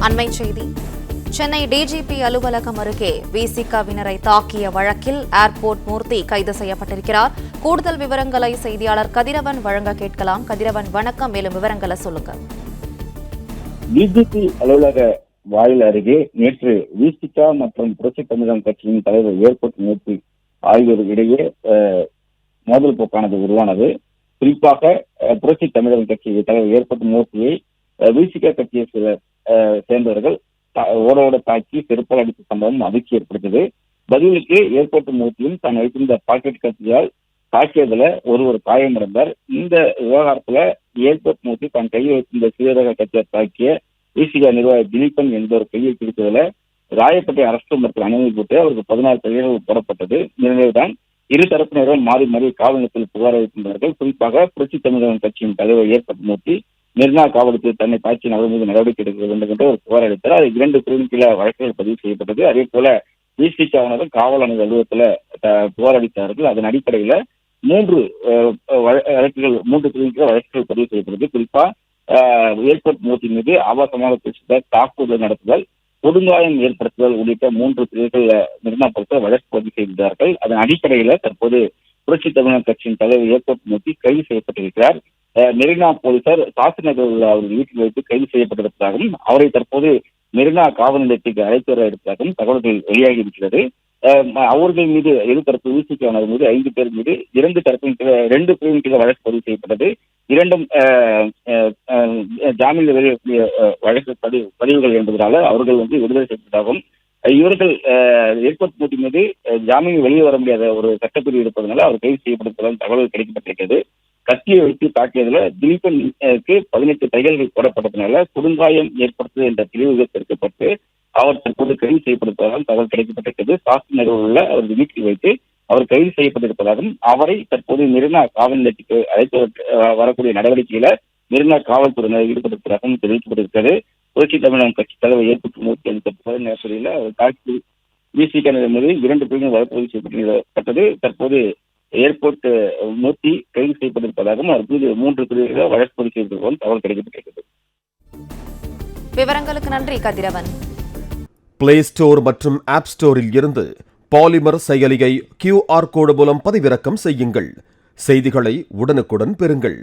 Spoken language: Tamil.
அண்மைச் செய்தி. சென்னை டிஜிபி அலுவலகம் அருகே விசிகவினரை தாக்கிய வழக்கில் ஏர்போர்ட் மூர்த்தி கைது செய்யப்பட்டிருக்கிறார். கூடுதல் விவரங்களை செய்தியாளர் கதிரவன் வழங்க கேட்கலாம். கதிரவன், வணக்கம். மேலும் விவரங்களை சொல்லுங்க. டிஜிபி அலுவலக வாயில் அருகே நேற்று விசிக மற்றும் புரட்சி தமிழகம் கட்சியின் தலைவர் ஏர்போர்ட் மூர்த்தி ஆகியோருக்கு இடையே மோதல் போக்கானது உருவானது. குறிப்பாக புரட்சி தமிழகம் கட்சி தலைவர் ஏர்போர்ட் மூர்த்தியை விசிக கட்சியை சில சேர்ந்தவர்கள் ஓட தாக்கி செருப்பால் அடித்த சம்பவம் அதிர்ச்சி ஏற்படுத்தது. பதிலுக்கு ஏர்போர்ட் மூர்த்தியும் தான் வைத்திருந்த பாக்கெட் கட்சியால் தாக்கியதுல ஒருவர் காயமடைந்தார். இந்த விவகாரத்துல ஏர்போர்ட் மூர்த்தி தான் கையில் வைத்திருந்த சிறியரக கட்சியை தாக்கிய விசிக நிர்வாகி திலீபன் என்பவர் கையை பிடித்ததுல ராயப்பேட்டை அரசு மற்றும் அனுமதி போட்டு அவருக்கு 16 கைகள் போடப்பட்டது. நிலையில்தான் இரு தரப்பினரும் மாறி மாறி காவல் நிலையத்தில் புகார் அளிக்கின்றார்கள். குறிப்பாக புரட்சி தமிழகம் கட்சியின் தலைவர் ஏர்போர்ட் மூர்த்தி மெரினா காவலுக்கு தன்னை தாக்கிய நபர் மீது நடவடிக்கை எடுக்க வேண்டும் என்று ஒரு புகார் அளித்தார். அது 2 பிரிவின் கீழே வழக்குகள் பதிவு செய்யப்பட்டது. அதே போல விசிகவினர் காவல் ஆணையர் அலுவலகத்துல புகார் அளித்தார்கள். அதன் அடிப்படையில 3 பிரிவின் கீழே வழக்குகள் பதிவு செய்யப்பட்டது. குறிப்பா ஏர்போர்ட் மூர்த்தி மீது ஆபாசமாக பேசுதல், தாக்குதல் நடத்துதல், கொடுங்காயம் ஏற்படுத்துதல் உள்ளிட்ட 3 பிரிவுகள் மெரினா பொறுத்த வழக்கு பதிவு செய்தார்கள். அதன் அடிப்படையில தற்போது புரட்சி தமிழக கட்சியின் தலைவர் ஏர்போர்ட் மூர்த்தி கைது செய்யப்பட்டிருக்கிறார். மெரினா போலீசார் சாஸ்திரி நகரில் உள்ள அவர்கள் வீட்டில் வைத்து கைது செய்யப்பட்டிருப்பதாகவும் அவரை தற்போது மெரினா காவல் நிலையத்துக்கு அழைத்து வர இருப்பதாகவும் தகவல்கள் வெளியாகி இருக்கிறது. அவர்கள் மீது இருதரப்பு விசிகவினர் மீது 5 பேர் மீது 2 பிரிவின் கீழே வழக்கு பதிவு செய்யப்பட்டது. 2ம் ஜாமீனில் வெளியேறக்கூடிய வழக்கு பதிவுகள் என்பதனால அவர்கள் விடுதலை செய்யப்பட்டதாகவும் இவர்கள் ஏர்போர்ட் மூர்த்தி மீது ஜாமீன் வெளியே வர முடியாத ஒரு சட்டப்பிரிவு இருப்பதனால அவர் கைது செய்யப்பட்டிருப்பதால் தகவல் கிடைக்கப்பட்டிருக்கிறது. கத்தியை வைத்து தாக்கியதுல திலீபனுக்கு 18 தையல்கள் போடப்பட்டதுனால கொடுங்காயம் ஏற்படுத்துவது என்ற பிரிவுகள் சேர்க்கப்பட்டு அவர் தற்போது கைது செய்யப்பட்டிருப்பதால் தகவல் கிடைக்கப்பட்டிருக்கிறது. சாஸ்திரி நகரில் உள்ள அவரது வீட்டில் வைத்து அவர் கைது செய்யப்பட்டிருப்பதாகவும் அவரை தற்போது மெரினா காவல் நிலையத்துக்கு அழைத்து வரக்கூடிய நடவடிக்கையில மெரினா காவல்துறையினர் ஈடுபட்டிருப்பதாகவும் தெரிவிக்கப்பட்டிருக்கிறது. புரட்சி தமிழகம் கட்சி தலைவர் ஏற்பட்டு மூர்த்தி அளித்த நேரத்தில் அவர் தாக்கி விசிக மீது 2 பிரிவுகள் வழக்கு பதிவு செய்யப்பட்டது. தற்போது ஏர்போர்ட் மூர்த்தி கைது செய்யப்பட்டிருப்பதாகவும் அவருக்கு 3 பிரிவுகள் வழக்கு பதிவு செய்யப்பட்டிருப்பதாகவும் தகவல் கிடைக்கப்பட்டிருக்கிறது. விவரங்களுக்கு நன்றி கதிரவன். பிளே ஸ்டோர் மற்றும் ஆப் ஸ்டோரில் இருந்து பாலிமர் செயலியை QR கோடு மூலம் பதிவிறக்கம் செய்யுங்கள். செய்திகளை உடனுக்குடன் பெறுங்கள்.